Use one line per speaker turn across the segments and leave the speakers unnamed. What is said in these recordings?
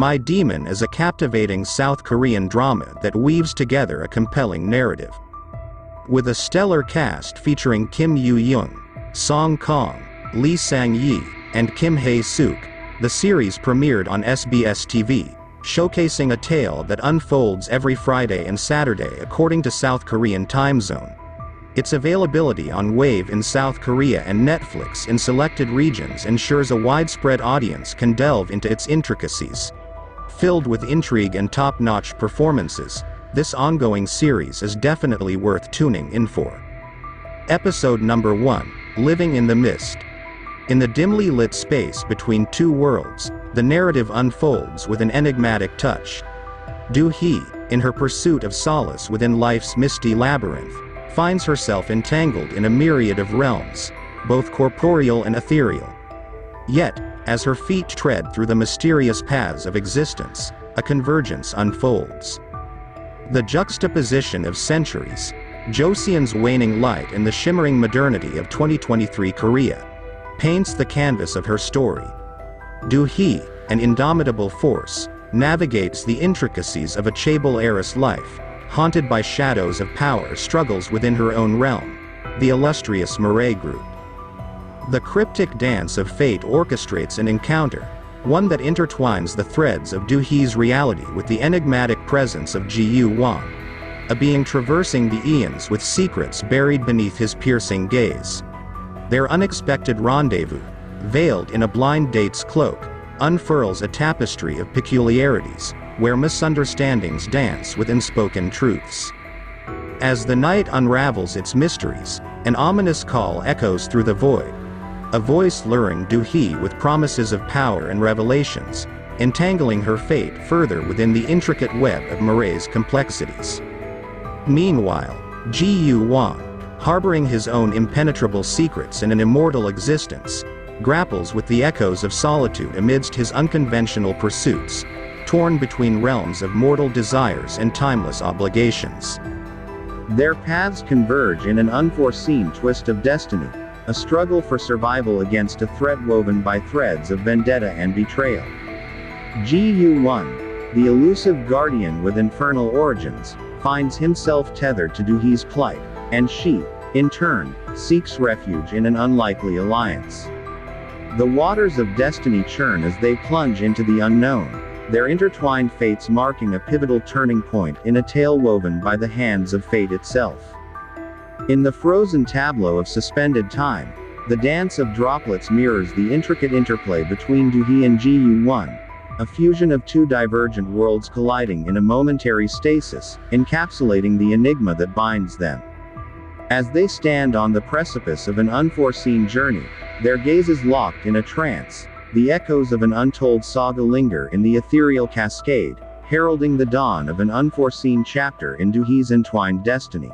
My Demon is a captivating South Korean drama that weaves together a compelling narrative. With a stellar cast featuring Kim Yoo-young, Song Kang, Lee Sang-yi, and Kim Hae-suk, the series premiered on SBS TV, showcasing a tale that unfolds every Friday and Saturday according to South Korean time zone. Its availability on Wave in South Korea and Netflix in selected regions ensures a widespread audience can delve into its intricacies. Filled with intrigue and top-notch performances, this ongoing series is definitely worth tuning in for. Episode number 1, Living in the Mist. In the dimly lit space between two worlds, the narrative unfolds with an enigmatic touch. Do-hee, in her pursuit of solace within life's misty labyrinth, finds herself entangled in a myriad of realms, both corporeal and ethereal. Yet, as her feet tread through the mysterious paths of existence, a convergence unfolds. The juxtaposition of centuries, Joseon's waning light and the shimmering modernity of 2023 Korea, paints the canvas of her story. Do-hee, an indomitable force, navigates the intricacies of a chaebol heiress life, haunted by shadows of power struggles within her own realm, the illustrious Mirai Group. The cryptic dance of fate orchestrates an encounter, one that intertwines the threads of Do-hee's reality with the enigmatic presence of Ji-woo, a being traversing the eons with secrets buried beneath his piercing gaze. Their unexpected rendezvous, veiled in a blind date's cloak, unfurls a tapestry of peculiarities, where misunderstandings dance with unspoken truths. As the night unravels its mysteries, an ominous call echoes through the void, a voice luring Do-hee with promises of power and revelations, entangling her fate further within the intricate web of Mirai's complexities. Meanwhile, Ji-woo, harboring his own impenetrable secrets and an immortal existence, grapples with the echoes of solitude amidst his unconventional pursuits, torn between realms of mortal desires and timeless obligations. Their paths converge in an unforeseen twist of destiny, a struggle for survival against a threat woven by threads of vendetta and betrayal. Ji-woo, the elusive guardian with infernal origins, finds himself tethered to Do-hee's plight, and she, in turn, seeks refuge in an unlikely alliance. The waters of destiny churn as they plunge into the unknown, their intertwined fates marking a pivotal turning point in a tale woven by the hands of fate itself. In the frozen tableau of suspended time, the dance of droplets mirrors the intricate interplay between Do-hee and Ji-woo, a fusion of two divergent worlds colliding in a momentary stasis, encapsulating the enigma that binds them. As they stand on the precipice of an unforeseen journey, their gazes locked in a trance, the echoes of an untold saga linger in the ethereal cascade, heralding the dawn of an unforeseen chapter in Do-hee's entwined destiny.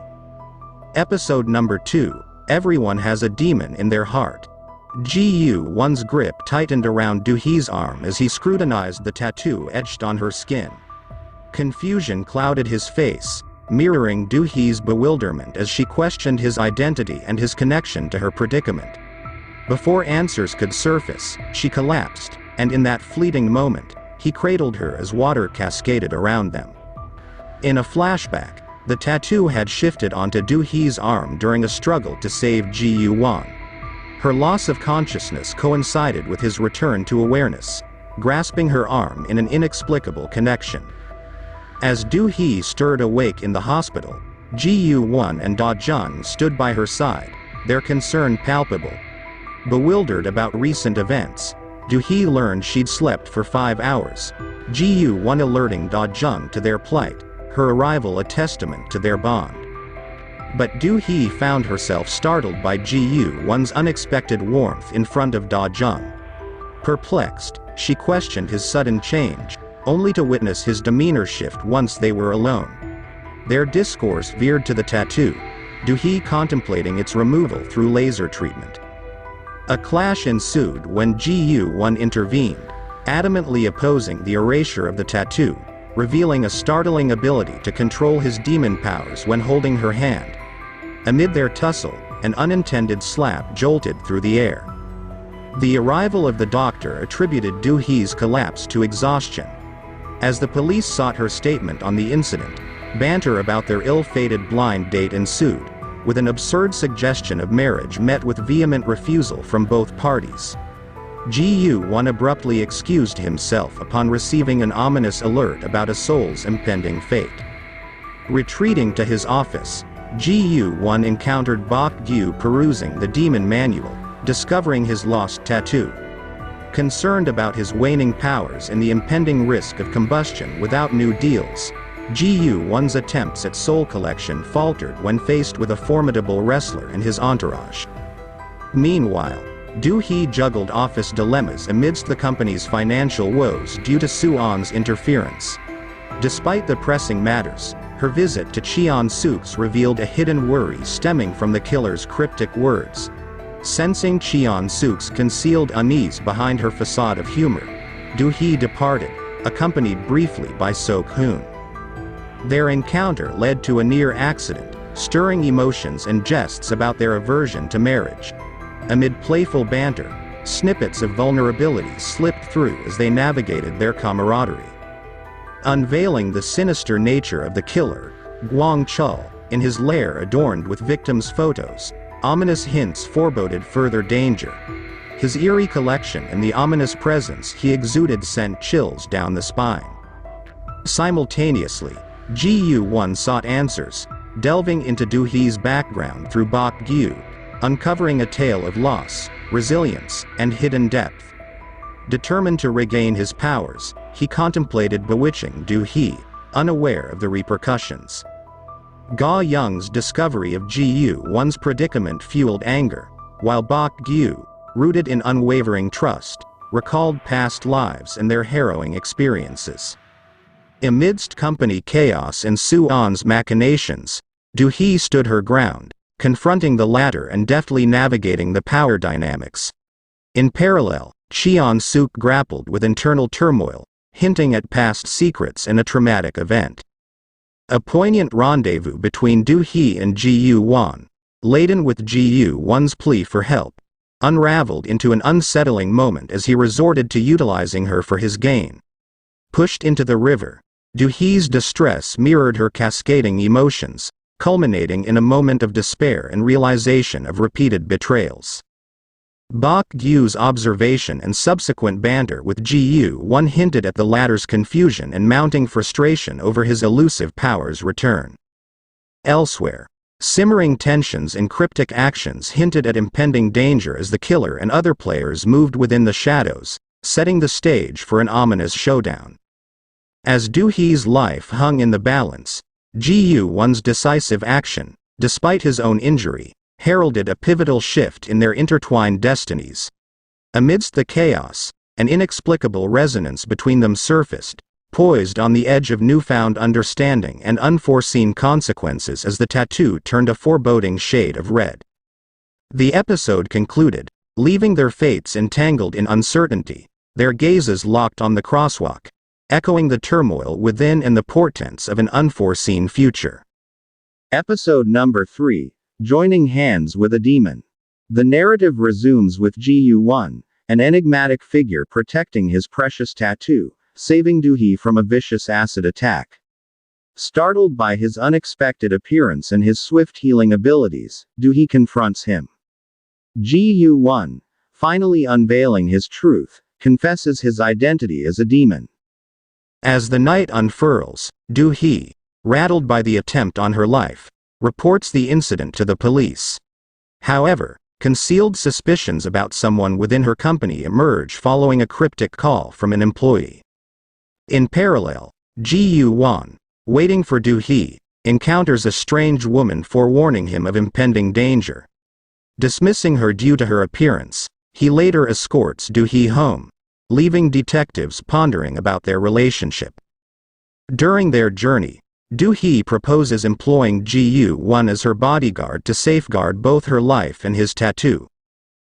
Episode number 2, Everyone Has a Demon in Their Heart. Ji-woo's grip tightened around Do-hee's arm as he scrutinized the tattoo etched on her skin. Confusion clouded his face, mirroring Do-hee's bewilderment as she questioned his identity and his connection to her predicament. Before answers could surface, she collapsed, and in that fleeting moment, he cradled her as water cascaded around them. In a flashback, the tattoo had shifted onto Do-hee's arm during a struggle to save Ji-woo. Her loss of consciousness coincided with his return to awareness, grasping her arm in an inexplicable connection. As Do-hee stirred awake in the hospital, Ji-woo and Da-jung stood by her side, their concern palpable. Bewildered about recent events, Do-hee learned she'd slept for 5 hours, Ji-woo alerting Da-jung to their plight, her arrival a testament to their bond. But Do-hee found herself startled by Ji-woo's unexpected warmth in front of Da-jung. Perplexed, she questioned his sudden change, only to witness his demeanor shift once they were alone. Their discourse veered to the tattoo, Do-hee contemplating its removal through laser treatment. A clash ensued when Ji-woo intervened, adamantly opposing the erasure of the tattoo, revealing a startling ability to control his demon powers when holding her hand. Amid their tussle, an unintended slap jolted through the air. The arrival of the doctor attributed Do-hee's collapse to exhaustion, As the police sought her statement on the incident, banter about their ill-fated blind date ensued, with an absurd suggestion of marriage met with vehement refusal from both parties. Ji-Won abruptly excused himself upon receiving an ominous alert about a soul's impending fate. Retreating to his office, Ji-Won encountered Bok-gyu perusing the demon manual, discovering his lost tattoo. Concerned about his waning powers and the impending risk of combustion without new deals, Ji-Won's attempts at soul collection faltered when faced with a formidable wrestler and his entourage. Meanwhile, Do-hee juggled office dilemmas amidst the company's financial woes due to Soo-on's interference. Despite the pressing matters, her visit to Cheon-suk's revealed a hidden worry stemming from the killer's cryptic words. Sensing Cheon-suk's concealed unease behind her facade of humor, Do-hee departed, accompanied briefly by Sok-hoon. Their encounter led to a near accident, stirring emotions and jests about their aversion to marriage. Amid playful banter, snippets of vulnerability slipped through as they navigated their camaraderie. Unveiling the sinister nature of the killer, Gwang-chul, in his lair adorned with victims' photos, ominous hints foreboded further danger. His eerie collection and the ominous presence he exuded sent chills down the spine. Simultaneously, Ji-Won sought answers, delving into Do-hee's background through Bok-gyu, uncovering a tale of loss, resilience, and hidden depth. Determined to regain his powers, he contemplated bewitching Do-hee, unaware of the repercussions. Ga-young's discovery of Ji-Won's predicament fueled anger, while Bok-gyu, rooted in unwavering trust, recalled past lives and their harrowing experiences. Amidst company chaos and Soo-on's machinations, Do-hee stood her ground, confronting the latter and deftly navigating the power dynamics. In parallel, Cheon-suk grappled with internal turmoil, hinting at past secrets and a traumatic event. A poignant rendezvous between Do-hee and Ji-Won, laden with Ji-Won's plea for help, unraveled into an unsettling moment as he resorted to utilizing her for his gain. Pushed into the river, Do-hee's distress mirrored her cascading emotions, culminating in a moment of despair and realization of repeated betrayals. Bok-gyu's observation and subsequent banter with Ji-Won hinted at the latter's confusion and mounting frustration over his elusive power's return. Elsewhere, simmering tensions and cryptic actions hinted at impending danger as the killer and other players moved within the shadows, setting the stage for an ominous showdown. As Do-hee's life hung in the balance, Ji-Won's decisive action, despite his own injury, heralded a pivotal shift in their intertwined destinies. Amidst the chaos, an inexplicable resonance between them surfaced, poised on the edge of newfound understanding and unforeseen consequences as the tattoo turned a foreboding shade of red. The episode concluded, leaving their fates entangled in uncertainty, their gazes locked on the crosswalk, echoing the turmoil within and the portents of an unforeseen future. Episode number 3, Joining Hands with a Demon. The narrative resumes with Ji-Won, an enigmatic figure protecting his precious tattoo, saving Do-hee from a vicious acid attack. Startled by his unexpected appearance and his swift healing abilities, Do-hee confronts him. Ji-Won, finally unveiling his truth, confesses his identity as a demon. As the night unfurls, Do-hee, rattled by the attempt on her life, reports the incident to the police. However, concealed suspicions about someone within her company emerge following a cryptic call from an employee. In parallel, Ji-Won, waiting for Do-hee, encounters a strange woman forewarning him of impending danger. Dismissing her due to her appearance, he later escorts Do-hee home, leaving detectives pondering about their relationship. During their journey, Do-hee proposes employing Ji-Won as her bodyguard to safeguard both her life and his tattoo.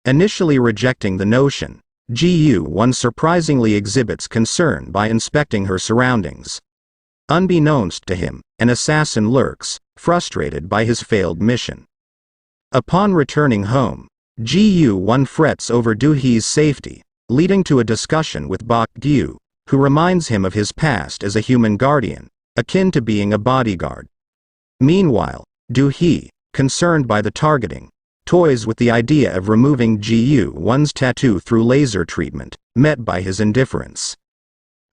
Initially rejecting the notion, Ji-Won surprisingly exhibits concern by inspecting her surroundings. Unbeknownst to him, an assassin lurks, frustrated by his failed mission. Upon returning home, Ji-Won frets over Do-hee's safety, leading to a discussion with Bok-gyu, who reminds him of his past as a human guardian, akin to being a bodyguard. Meanwhile, Do-hee, concerned by the targeting, toys with the idea of removing Ji-won's tattoo through laser treatment, met by his indifference.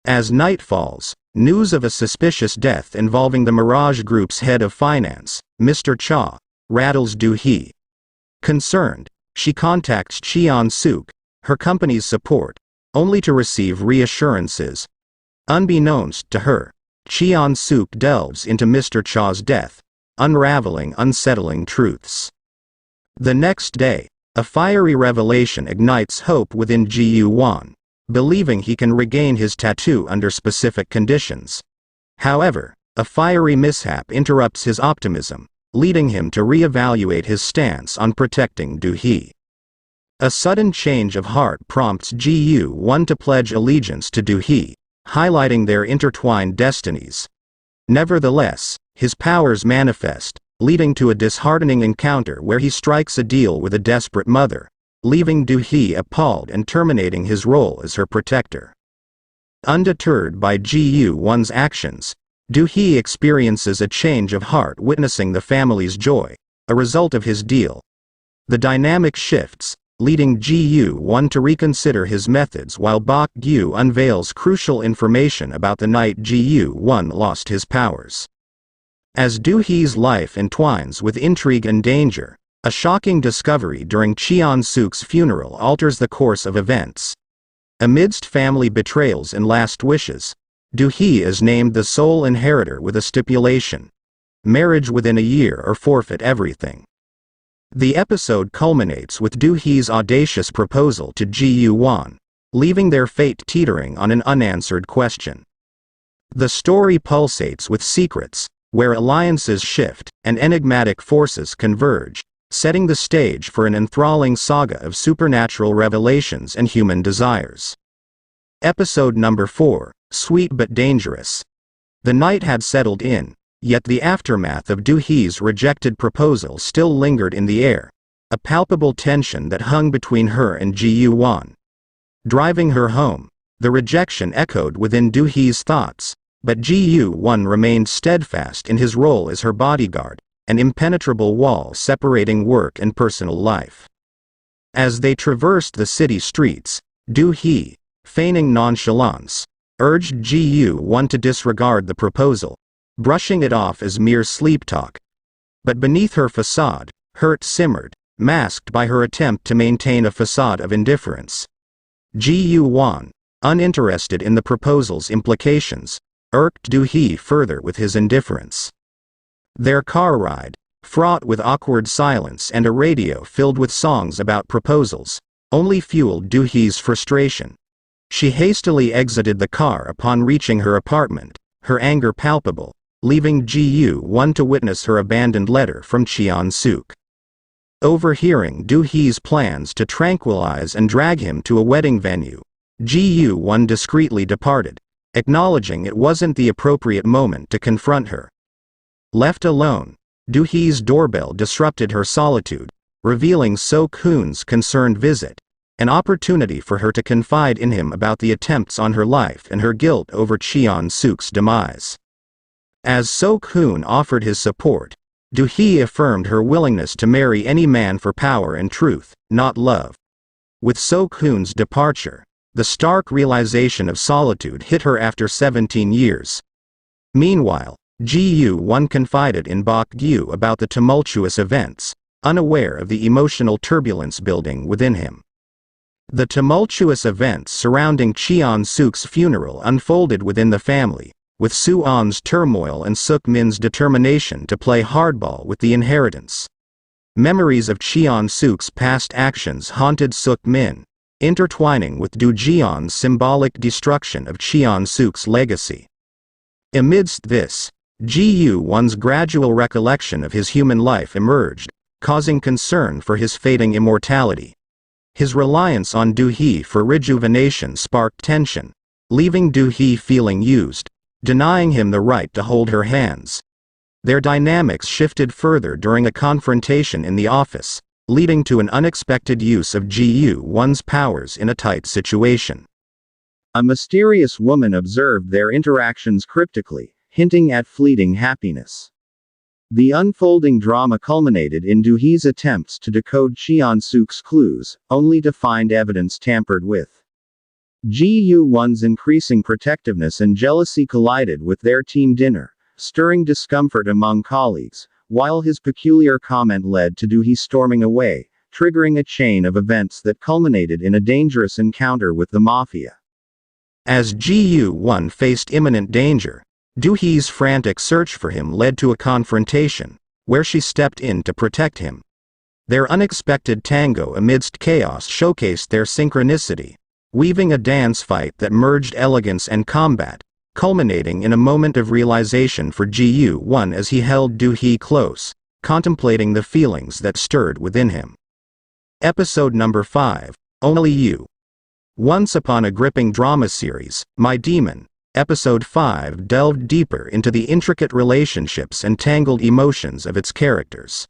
As night falls, news of a suspicious death involving the Mirage Group's head of finance, Mr. Cha, rattles Do-hee. Concerned, she contacts Cheon-suk, her company's support, only to receive reassurances. Unbeknownst to her, Cheon-suk delves into Mr. Cha's death, unraveling unsettling truths. The next day, a fiery revelation ignites hope within Ji-won, believing he can regain his tattoo under specific conditions. However, a fiery mishap interrupts his optimism, leading him to reevaluate his stance on protecting Do-hee. A sudden change of heart prompts Ji-won to pledge allegiance to Do-hee, highlighting their intertwined destinies. Nevertheless, his powers manifest, leading to a disheartening encounter where he strikes a deal with a desperate mother, leaving Do-hee appalled and terminating his role as her protector. Undeterred by Ji-won's actions, Do-hee experiences a change of heart witnessing the family's joy, a result of his deal. The dynamic shifts, leading Ji-won to reconsider his methods while Bok-gyu unveils crucial information about the night Ji-won lost his powers. As Do-hee's life entwines with intrigue and danger, a shocking discovery during Cheon-suk's funeral alters the course of events. Amidst family betrayals and last wishes, Do-hee is named the sole inheritor with a stipulation: marriage within a year or forfeit everything. The episode culminates with Do-hee's audacious proposal to Ji-won, leaving their fate teetering on an unanswered question. The story pulsates with secrets, where alliances shift and enigmatic forces converge, setting the stage for an enthralling saga of supernatural revelations and human desires. Episode number 4, Sweet but Dangerous. The night had settled in, yet the aftermath of Do-hee's rejected proposal still lingered in the air, a palpable tension that hung between her and Ji-won. Driving her home, the rejection echoed within Do-hee's thoughts, but Ji-won remained steadfast in his role as her bodyguard, an impenetrable wall separating work and personal life. As they traversed the city streets, Do-hee, feigning nonchalance, urged Ji-won to disregard the proposal, brushing it off as mere sleep talk. But beneath her facade, hurt simmered, masked by her attempt to maintain a facade of indifference. Ji-won, uninterested in the proposal's implications, irked Do-hee further with his indifference. Their car ride, fraught with awkward silence and a radio filled with songs about proposals, only fueled Do-hee's frustration. She hastily exited the car upon reaching her apartment, her anger palpable, leaving Ji-won to witness her abandoned letter from Cheon-suk. Overhearing Do-hee's plans to tranquilize and drag him to a wedding venue, Ji-won discreetly departed, acknowledging it wasn't the appropriate moment to confront her. Left alone, Do-hee's doorbell disrupted her solitude, revealing So-hoon's concerned visit, an opportunity for her to confide in him about the attempts on her life and her guilt over Cheon-suk's demise. As So-hoon offered his support, Do-hee affirmed her willingness to marry any man for power and truth, not love. With So-hoon's departure, the stark realization of solitude hit her after 17 years. Meanwhile, Ji-won confided in Bok-gyu about the tumultuous events, unaware of the emotional turbulence building within him. The tumultuous events surrounding Cheon-suk's funeral unfolded within the family, with Soo-on's turmoil and Suk-min's determination to play hardball with the inheritance. Memories of Cheon-suk's past actions haunted Suk-min, intertwining with Do-jeon's symbolic destruction of Cheon-suk's legacy. Amidst this, Ji-won's gradual recollection of his human life emerged, causing concern for his fading immortality. His reliance on Do-hee for rejuvenation sparked tension, leaving Do-hee feeling used, denying him the right to hold her hands. Their dynamics shifted further during a confrontation in the office, leading to an unexpected use of Ji-won's powers in a tight situation. A mysterious woman observed their interactions cryptically, hinting at fleeting happiness. The unfolding drama culminated in Doohee's attempts to decode Cheon-suk's clues, only to find evidence tampered with. Ji-won's increasing protectiveness and jealousy collided with their team dinner, stirring discomfort among colleagues, while his peculiar comment led to Doohee storming away, triggering a chain of events that culminated in a dangerous encounter with the mafia. As Ji-won faced imminent danger, Doohee's frantic search for him led to a confrontation, where she stepped in to protect him. Their unexpected tango amidst chaos showcased their synchronicity, weaving a dance fight that merged elegance and combat, culminating in a moment of realization for Ji-won as he held Doohee close, contemplating the feelings that stirred within him. Episode number 5, Only You. Once upon a gripping drama series, My Demon, Episode 5 delved deeper into the intricate relationships and tangled emotions of its characters.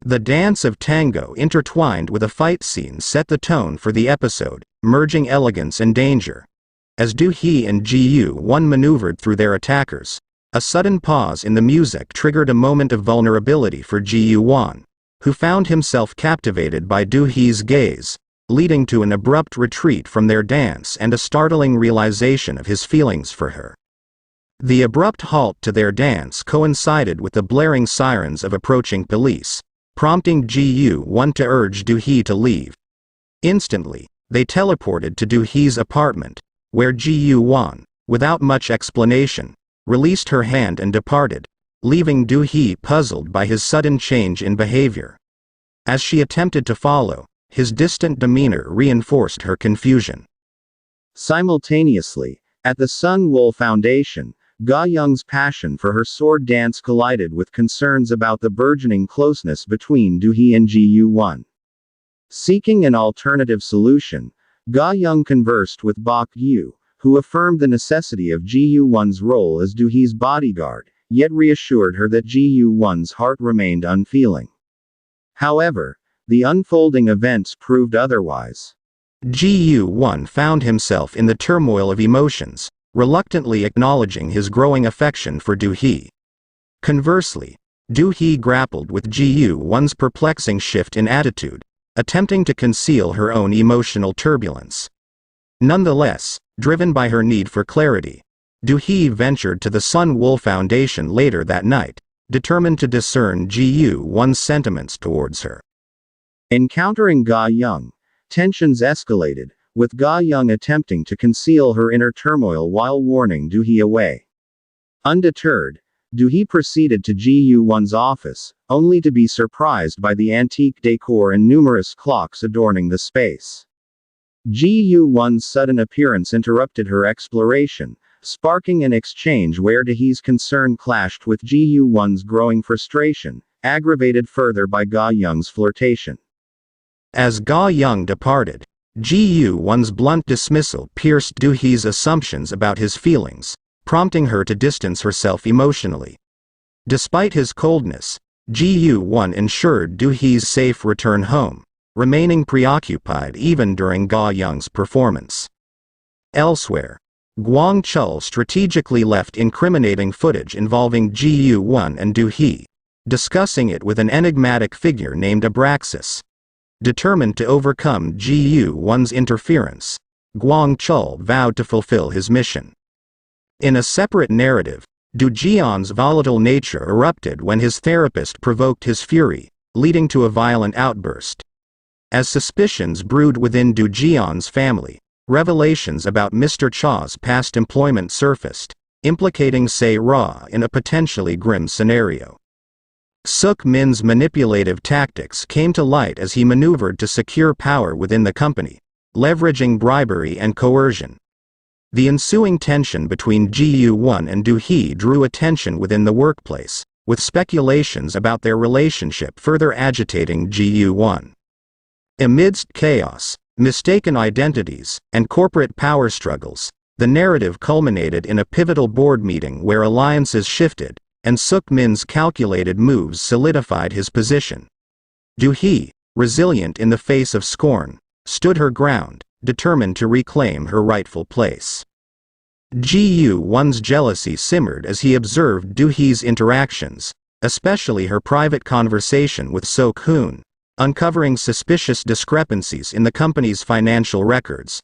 The dance of tango intertwined with a fight scene set the tone for the episode, merging elegance and danger. As Doohee and Ji-won maneuvered through their attackers, a sudden pause in the music triggered a moment of vulnerability for Ji-won, who found himself captivated by Doohee's gaze, leading to an abrupt retreat from their dance and a startling realization of his feelings for her. The abrupt halt to their dance coincided with the blaring sirens of approaching police, prompting Ji-won to urge Doohee to leave. Instantly, they teleported to Doohee's apartment, where Ji-won, without much explanation, released her hand and departed, leaving Doohee puzzled by his sudden change in behavior. As she attempted to follow, his distant demeanor reinforced her confusion. Simultaneously, at the Sung-woo Foundation, Ga-young's passion for her sword dance collided with concerns about the burgeoning closeness between Doohee and Ji-won. Seeking an alternative solution, Ga-young conversed with Bok-yu, who affirmed the necessity of Ji-won's role as Doohee's bodyguard, yet reassured her that Ji-won's heart remained unfeeling. However, the unfolding events proved otherwise. Ji-won found himself in the turmoil of emotions, reluctantly acknowledging his growing affection for Doohee. Conversely, Doohee grappled with Ji-won's perplexing shift in attitude, attempting to conceal her own emotional turbulence. Nonetheless, driven by her need for clarity, Doohee ventured to the Sung-woo Foundation later that night, determined to discern Ji-won's sentiments towards her. Encountering Ga-young, tensions escalated, with Ga-young attempting to conceal her inner turmoil while warning Doohee away. Undeterred, Doohee proceeded to Ji-won's office, only to be surprised by the antique decor and numerous clocks adorning the space. Ji-won's sudden appearance interrupted her exploration, sparking an exchange where Doohee's concern clashed with Ji-won's growing frustration, aggravated further by Ga-young's flirtation. As Ga-young departed, Ji-won's blunt dismissal pierced Doohee's assumptions about his feelings, prompting her to distance herself emotionally. Despite his coldness, Ji-won ensured Doohee's safe return home, remaining preoccupied even during Ga-young's performance. Elsewhere, Gwang Chul strategically left incriminating footage involving Ji-won and Doohee, discussing it with an enigmatic figure named Abraxas. Determined to overcome Ji-won's interference, Gwang Chul vowed to fulfill his mission. In a separate narrative, Do Jeon's volatile nature erupted when his therapist provoked his fury, leading to a violent outburst. As suspicions brewed within Do Jeon's family, revelations about Mr. Cha's past employment surfaced, implicating Se-ra in a potentially grim scenario. Suk-min's manipulative tactics came to light as he maneuvered to secure power within the company, leveraging bribery and coercion. The ensuing tension between Ji-won and Doohee drew attention within the workplace, with speculations about their relationship further agitating Ji-won. Amidst chaos, mistaken identities, and corporate power struggles, the narrative culminated in a pivotal board meeting where alliances shifted, and Suk-min's calculated moves solidified his position. Doohee, resilient in the face of scorn, stood her ground, determined to reclaim her rightful place. Ji-Won's jealousy simmered as he observed Do-hee's interactions, especially her private conversation with Sok-hoon, uncovering suspicious discrepancies in the company's financial records.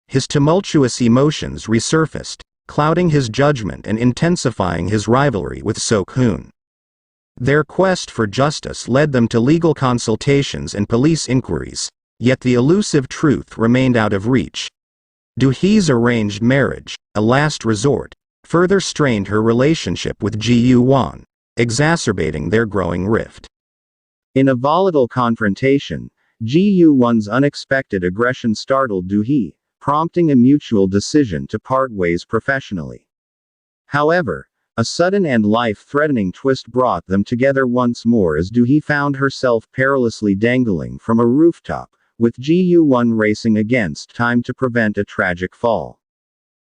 His tumultuous emotions resurfaced, clouding his judgment and intensifying his rivalry with Sok-hoon. Their quest for justice led them to legal consultations and police inquiries, yet the elusive truth remained out of reach. Do-hee's arranged marriage, a last resort, further strained her relationship with Ji-Won, exacerbating their growing rift. In a volatile confrontation, Ji-Won's unexpected aggression startled Do-hee, prompting a mutual decision to part ways professionally. However, a sudden and life-threatening twist brought them together once more as Do-hee found herself perilously dangling from a rooftop, with Ji-Won racing against time to prevent a tragic fall.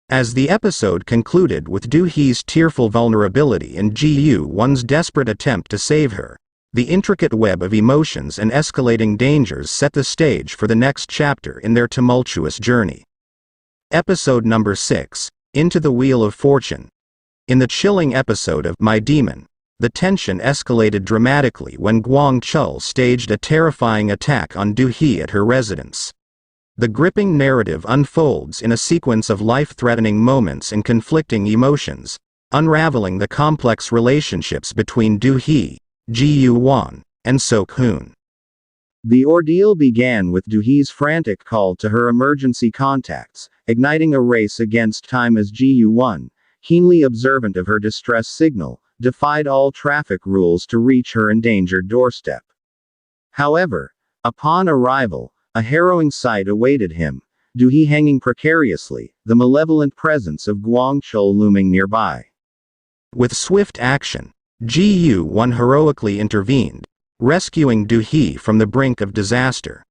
As the episode concluded with Do-hee's tearful vulnerability and Ji-Won's desperate attempt to save her, the intricate web of emotions and escalating dangers set the stage for the next chapter in their tumultuous journey. Episode number 6, Into the Wheel of Fortune. In the chilling episode of My Demon, the tension escalated dramatically when Gwang-chul staged a terrifying attack on Do-hee at her residence. The gripping narrative unfolds in a sequence of life-threatening moments and conflicting emotions, unraveling the complex relationships between Do-hee, Ji-Won, and Sok-hoon. The ordeal began with Do-hee's frantic call to her emergency contacts, igniting a race against time as Ji-Won, keenly observant of her distress signal, defied all traffic rules to reach her endangered doorstep. However, upon arrival, a harrowing sight awaited him, Do-hee hanging precariously, the malevolent presence of Gwang-chul looming nearby. With swift action, Ji-Won heroically intervened, rescuing Do-hee from the brink of disaster.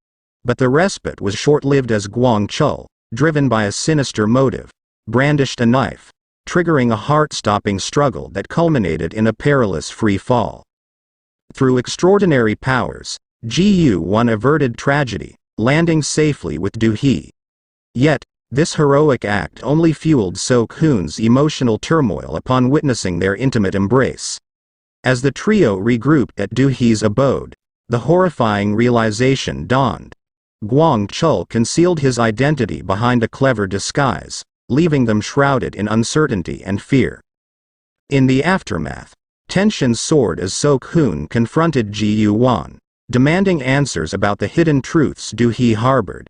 But the respite was short-lived as Gwang-chul, driven by a sinister motive, brandished a knife, triggering a heart-stopping struggle that culminated in a perilous free fall. Through extraordinary powers, Ji-Won averted tragedy, landing safely with Do-hee. Yet, this heroic act only fueled Sok-hoon's emotional turmoil upon witnessing their intimate embrace. As the trio regrouped at Do-hee's abode, the horrifying realization dawned. Gwang-chul concealed his identity behind a clever disguise, leaving them shrouded in uncertainty and fear. In the aftermath, tension soared as Sok-hoon confronted Ji-Won, demanding answers about the hidden truths Do-hee harbored.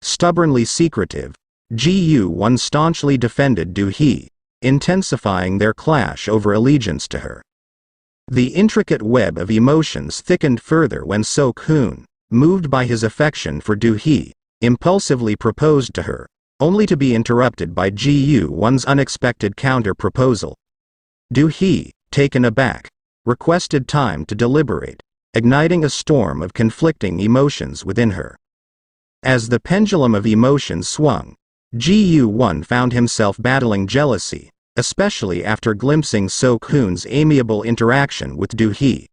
Stubbornly secretive, Ji-Won staunchly defended Do-hee, intensifying their clash over allegiance to her. The intricate web of emotions thickened further when Sok-hoon, moved by his affection for Do-hee, impulsively proposed to her, only to be interrupted by Ji-Won's unexpected counter-proposal. Do-hee, taken aback, requested time to deliberate, igniting a storm of conflicting emotions within her. As the pendulum of emotions swung, Ji-Won found himself battling jealousy, especially after glimpsing Sok-hoon's amiable interaction with Do-hee.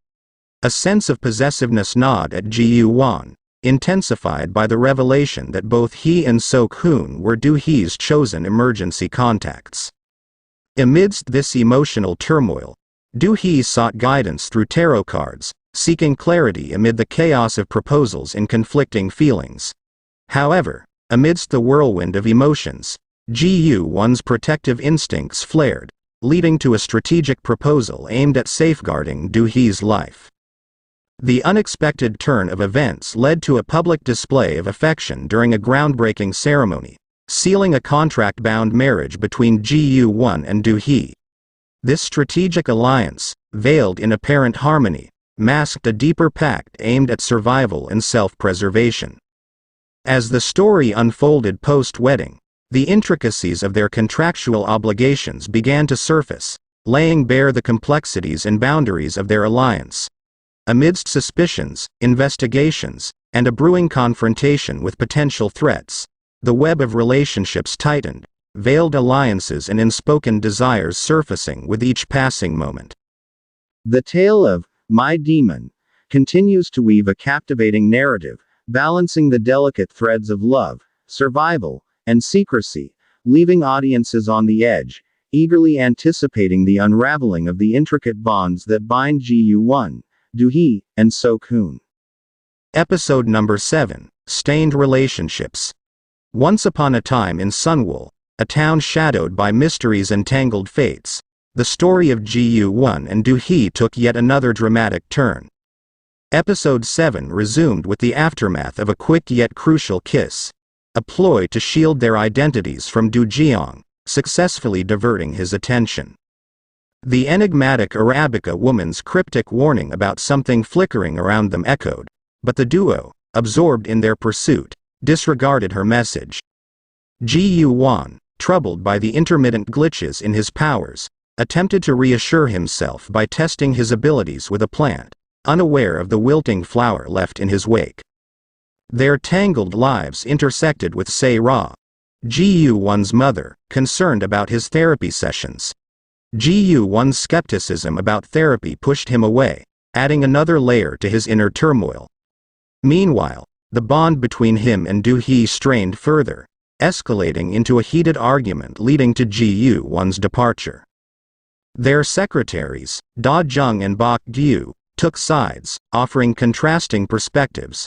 A sense of possessiveness gnawed at Ji-Won, intensified by the revelation that both he and Sok-hoon were Do-hee's chosen emergency contacts. Amidst this emotional turmoil, Do-hee sought guidance through tarot cards, seeking clarity amid the chaos of proposals and conflicting feelings. However, amidst the whirlwind of emotions, Ji-Won's protective instincts flared, leading to a strategic proposal aimed at safeguarding Do-hee's life. The unexpected turn of events led to a public display of affection during a groundbreaking ceremony, sealing a contract-bound marriage between Ji-Won and Do-hee. This strategic alliance, veiled in apparent harmony, masked a deeper pact aimed at survival and self-preservation. As the story unfolded post-wedding, the intricacies of their contractual obligations began to surface, laying bare the complexities and boundaries of their alliance. Amidst suspicions, investigations, and a brewing confrontation with potential threats, the web of relationships tightened, veiled alliances and unspoken desires surfacing with each passing moment. The tale of My Demon continues to weave a captivating narrative, balancing the delicate threads of love, survival, and secrecy, leaving audiences on the edge, eagerly anticipating the unraveling of the intricate bonds that bind Ji-won, Do-hee, and Sok-hoon. Episode number 7, Stained Relationships. Once upon a time in Sunwol, a town shadowed by mysteries and tangled fates, the story of Ji-won and Do-hee took yet another dramatic turn. Episode 7 resumed with the aftermath of a quick yet crucial kiss, a ploy to shield their identities from Do Jeong, successfully diverting his attention. The enigmatic Arabica woman's cryptic warning about something flickering around them echoed, but the duo, absorbed in their pursuit, disregarded her message. Ji-won, troubled by the intermittent glitches in his powers, attempted to reassure himself by testing his abilities with a plant, unaware of the wilting flower left in his wake. Their tangled lives intersected with Se-ra, Ji-won's mother, concerned about his therapy sessions. Ji-won's skepticism about therapy pushed him away, adding another layer to his inner turmoil. Meanwhile, the bond between him and Do-hee strained further, escalating into a heated argument leading to Ji-won's departure. Their secretaries, Da Jung and Bok Gyu, took sides, offering contrasting perspectives.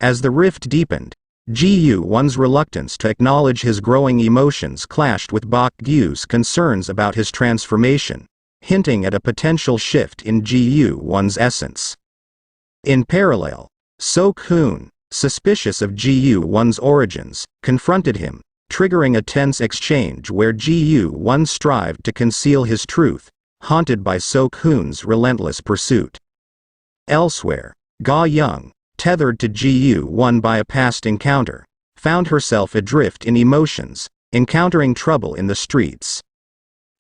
As the rift deepened, Ji-won's reluctance to acknowledge his growing emotions clashed with Bok Gyu's concerns about his transformation, hinting at a potential shift in Ji-won's essence. In parallel, Sok-hoon, suspicious of Ji-won's origins, confronted him, triggering a tense exchange where Ji-won strived to conceal his truth, haunted by Sok-hoon's relentless pursuit. Elsewhere, Ga-young, tethered to Ji-won by a past encounter, found herself adrift in emotions, encountering trouble in the streets.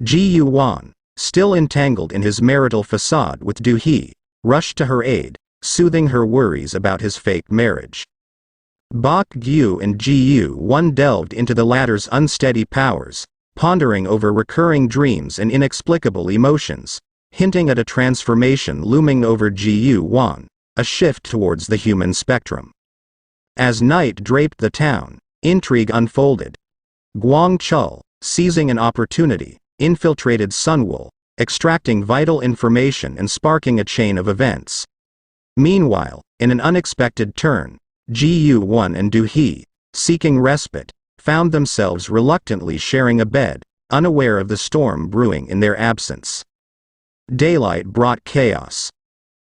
Ji-won, still entangled in his marital facade with Do-hee, rushed to her aid, soothing her worries about his fake marriage. Bok Gyu and Ji-won delved into the latter's unsteady powers, pondering over recurring dreams and inexplicable emotions, hinting at a transformation looming over Ji-won, a shift towards the human spectrum. As night draped the town, intrigue unfolded. Gwang Chul, seizing an opportunity, infiltrated Sunwol, extracting vital information and sparking a chain of events. Meanwhile, in an unexpected turn, Ji-won and Do-hee, seeking respite, found themselves reluctantly sharing a bed, unaware of the storm brewing in their absence. Daylight brought chaos.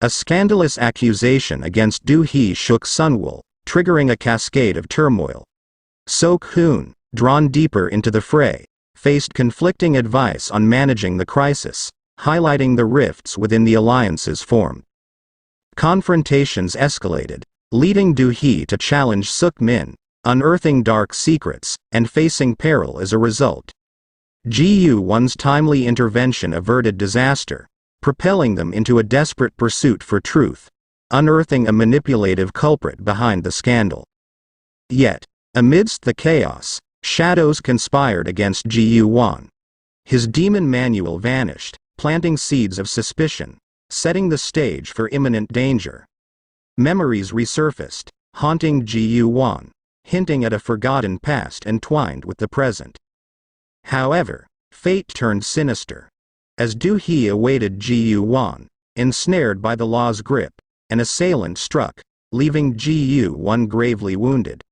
A scandalous accusation against Do-hee shook Sunwol, triggering a cascade of turmoil. Sok-hoon, drawn deeper into the fray, faced conflicting advice on managing the crisis, highlighting the rifts within the alliances formed. Confrontations escalated, leading Do-hee to challenge Suk-min, unearthing dark secrets, and facing peril as a result. Ji-won's timely intervention averted disaster, propelling them into a desperate pursuit for truth, unearthing a manipulative culprit behind the scandal. Yet, amidst the chaos, shadows conspired against Ji-won. His demon manual vanished, planting seeds of suspicion, setting the stage for imminent danger. Memories resurfaced, haunting Ji-won, hinting at a forgotten past entwined with the present. However, fate turned sinister. As Do-hee awaited Ji-won, ensnared by the law's grip, an assailant struck, leaving Ji-won gravely wounded.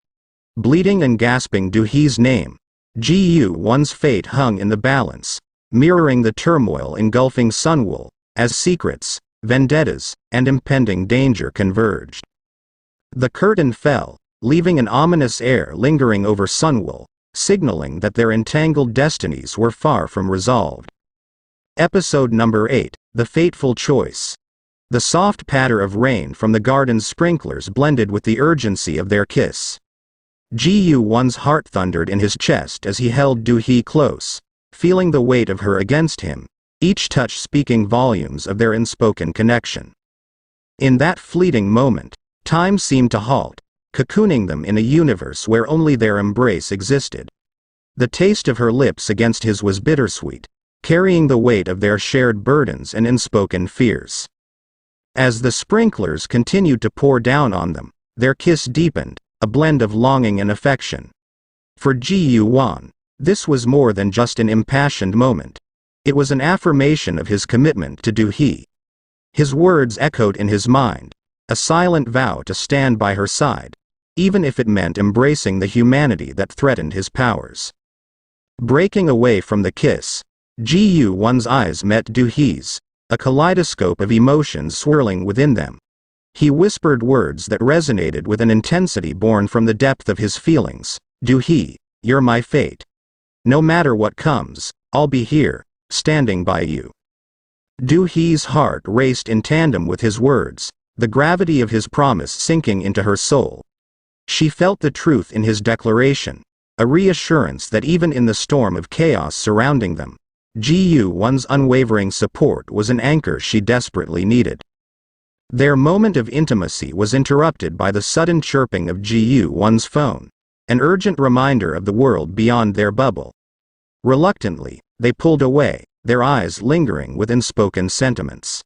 Bleeding and gasping Do-hee's name, Ji-won's fate hung in the balance, mirroring the turmoil engulfing Sunwol, as secrets, vendettas, and impending danger converged. The curtain fell, leaving an ominous air lingering over Sunwol, signaling that their entangled destinies were far from resolved. Episode number 8, The Fateful Choice. The soft patter of rain from the garden's sprinklers blended with the urgency of their kiss. Ji-won's heart thundered in his chest as he held Do-hee close, feeling the weight of her against him, each touch speaking volumes of their unspoken connection. In that fleeting moment, time seemed to halt, cocooning them in a universe where only their embrace existed. The taste of her lips against his was bittersweet, carrying the weight of their shared burdens and unspoken fears. As the sprinklers continued to pour down on them, their kiss deepened, a blend of longing and affection, For Ji Yuan, this was more than just an impassioned moment. It was an affirmation of his commitment to Du He. His words echoed in his mind, a silent vow to stand by her side, even if it meant embracing the humanity that threatened his powers. Breaking away from the kiss, Ji Yuan's eyes met Du He's, a kaleidoscope of emotions swirling within them. He whispered words that resonated with an intensity born from the depth of his feelings. Du He, you're my fate. No matter what comes, I'll be here, standing by you. Du He's heart raced in tandem with his words, the gravity of his promise sinking into her soul. She felt the truth in his declaration, a reassurance that even in the storm of chaos surrounding them, Ji Yuan's unwavering support was an anchor she desperately needed. Their moment of intimacy was interrupted by the sudden chirping of Ji Yuan's phone, an urgent reminder of the world beyond their bubble. Reluctantly, they pulled away, their eyes lingering with unspoken sentiments.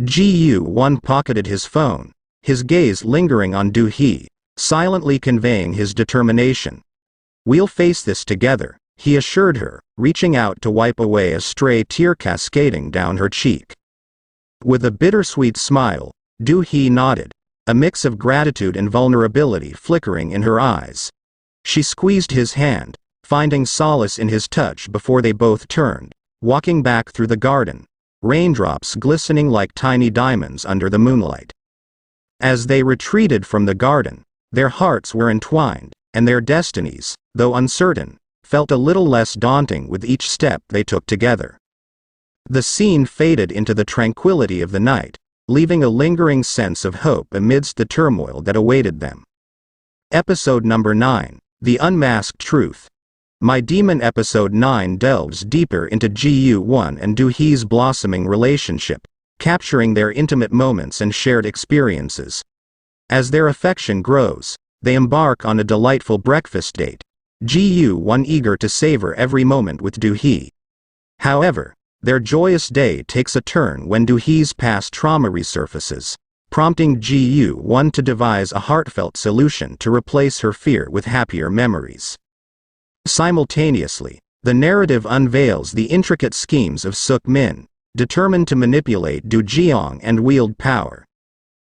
Ji Yuan pocketed his phone, his gaze lingering on Du He, silently conveying his determination. We'll face this together, he assured her, reaching out to wipe away a stray tear cascading down her cheek. With a bittersweet smile, Du He nodded, a mix of gratitude and vulnerability flickering in her eyes. She squeezed his hand, finding solace in his touch before they both turned, walking back through the garden, raindrops glistening like tiny diamonds under the moonlight. As they retreated from the garden, their hearts were entwined, and their destinies, though uncertain, felt a little less daunting with each step they took together. The scene faded into the tranquility of the night, leaving a lingering sense of hope amidst the turmoil that awaited them. Episode number 9, The Unmasked Truth. My Demon Episode 9 delves deeper into Ji Yuan and Du He's blossoming relationship, capturing their intimate moments and shared experiences. As their affection grows, they embark on a delightful breakfast date, Ji Yuan eager to savor every moment with Du He. However, their joyous day takes a turn when Du He's past trauma resurfaces, prompting Ji Yuan to devise a heartfelt solution to replace her fear with happier memories. Simultaneously, the narrative unveils the intricate schemes of Suk Min, determined to manipulate Du Jiang and wield power.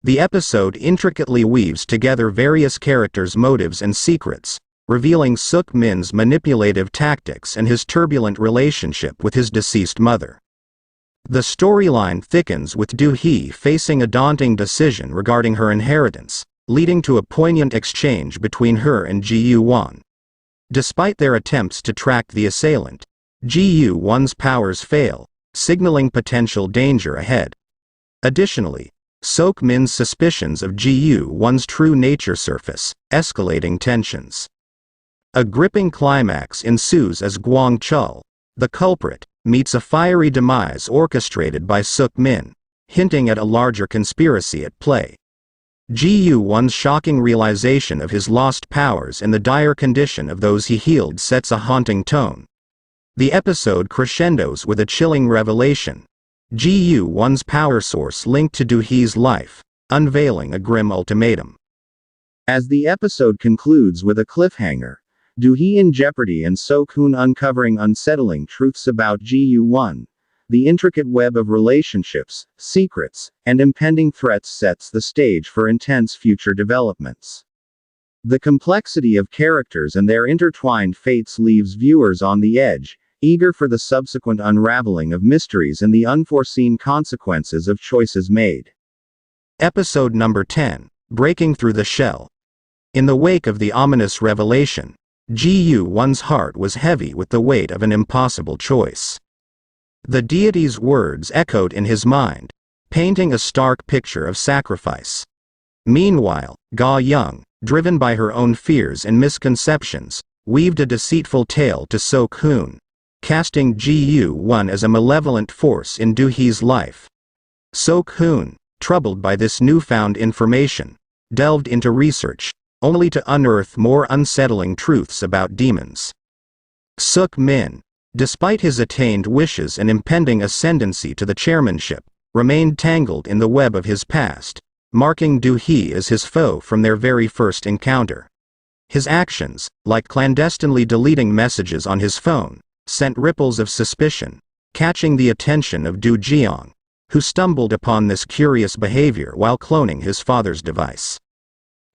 The episode intricately weaves together various characters' motives and secrets, revealing Suk Min's manipulative tactics and his turbulent relationship with his deceased mother. The storyline thickens with Du He facing a daunting decision regarding her inheritance, leading to a poignant exchange between her and Ji Yuan. Despite their attempts to track the assailant, Ji Yuan's powers fail, signaling potential danger ahead. Additionally, Suk Min's suspicions of Ji Yuan's true nature surface, escalating tensions. A gripping climax ensues as Guang Chul, the culprit, meets a fiery demise orchestrated by Suk Min, hinting at a larger conspiracy at play. Ji Yuan's shocking realization of his lost powers and the dire condition of those he healed sets a haunting tone. The episode crescendos with a chilling revelation: Ji Yuan's power source linked to Du He's life, unveiling a grim ultimatum. As the episode concludes with a cliffhanger, Du He in jeopardy and So Kun uncovering unsettling truths about Ji Yuan, the intricate web of relationships, secrets, and impending threats sets the stage for intense future developments. The complexity of characters and their intertwined fates leaves viewers on the edge, eager for the subsequent unraveling of mysteries and the unforeseen consequences of choices made. Episode number 10, Breaking Through the Shell. In the wake of the ominous revelation, Ji Yuan's heart was heavy with the weight of an impossible choice. The deity's words echoed in his mind, painting a stark picture of sacrifice. Meanwhile, Ga Young, driven by her own fears and misconceptions, weaved a deceitful tale to So Kun, casting Ji Yuan as a malevolent force in Du He's life. So Kun, troubled by this newfound information, delved into research, only to unearth more unsettling truths about demons. Suk Min, despite his attained wishes and impending ascendancy to the chairmanship, remained tangled in the web of his past, marking Du He as his foe from their very first encounter. His actions, like clandestinely deleting messages on his phone, sent ripples of suspicion, catching the attention of Du Jiang, who stumbled upon this curious behavior while cloning his father's device.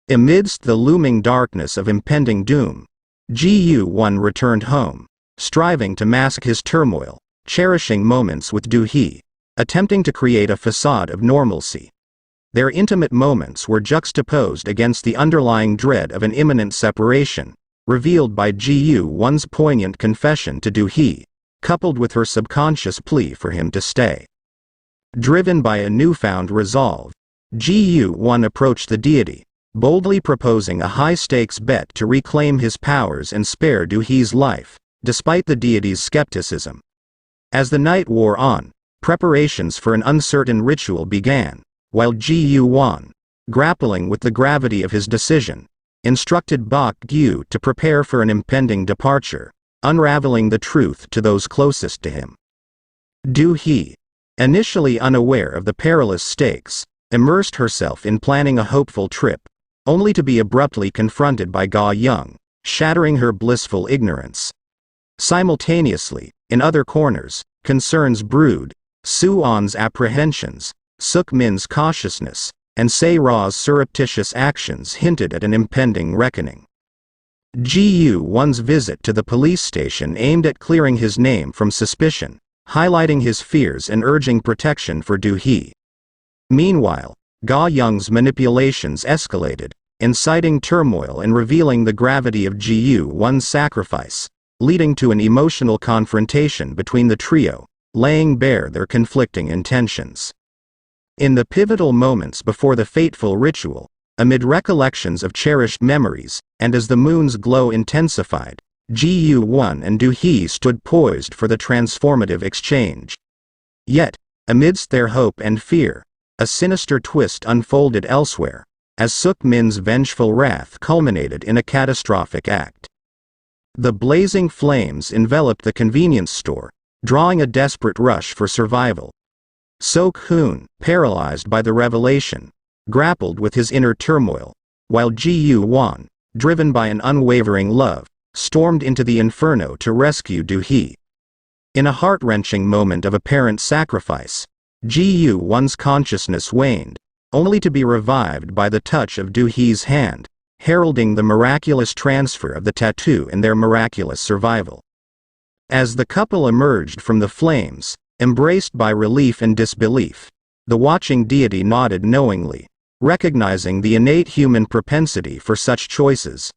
Amidst the looming darkness of impending doom, Ji Yu-won returned home, striving to mask his turmoil, cherishing moments with Du He, attempting to create a facade of normalcy. Their intimate moments were juxtaposed against the underlying dread of an imminent separation, revealed by Ji Yu-won's poignant confession to Du He, coupled with her subconscious plea for him to stay. Driven by a newfound resolve, Ji Yu-won approached the deity, boldly proposing a high-stakes bet to reclaim his powers and spare Du He's life, despite the deity's skepticism. As the night wore on, preparations for an uncertain ritual began, while Ji Yu-won, grappling with the gravity of his decision, instructed Bok Gyu to prepare for an impending departure, unraveling the truth to those closest to him. Du He, initially unaware of the perilous stakes, immersed herself in planning a hopeful trip, only to be abruptly confronted by Ga Young, shattering her blissful ignorance. Simultaneously, in other corners, concerns brewed, Su-on's apprehensions, Suk-min's cautiousness, and Se-ra's surreptitious actions hinted at an impending reckoning. Ji Yu-won's visit to the police station aimed at clearing his name from suspicion, highlighting his fears and urging protection for Du He. Meanwhile, Ga Young's manipulations escalated, inciting turmoil and revealing the gravity of Ji Yu-won's sacrifice, leading to an emotional confrontation between the trio, laying bare their conflicting intentions. In the pivotal moments before the fateful ritual, amid recollections of cherished memories, and as the moon's glow intensified, Ji Yu-won and Du He stood poised for the transformative exchange. Yet, amidst their hope and fear, a sinister twist unfolded elsewhere, as Suk-min's vengeful wrath culminated in a catastrophic act. The blazing flames enveloped the convenience store, drawing a desperate rush for survival. Sok-hoon, paralyzed by the revelation, grappled with his inner turmoil, while Ji Yu-won, driven by an unwavering love, stormed into the inferno to rescue Du He. In a heart-wrenching moment of apparent sacrifice, Ji Yu-won's consciousness waned, only to be revived by the touch of Du He's hand, heralding the miraculous transfer of the tattoo and their miraculous survival. As the couple emerged from the flames, embraced by relief and disbelief, the watching deity nodded knowingly, recognizing the innate human propensity for such choices.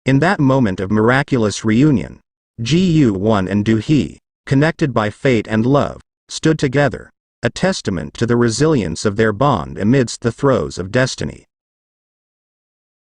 In that moment of miraculous reunion, Ji Yu-won and Du He, connected by fate and love, stood together, a testament to the resilience of their bond amidst the throes of destiny.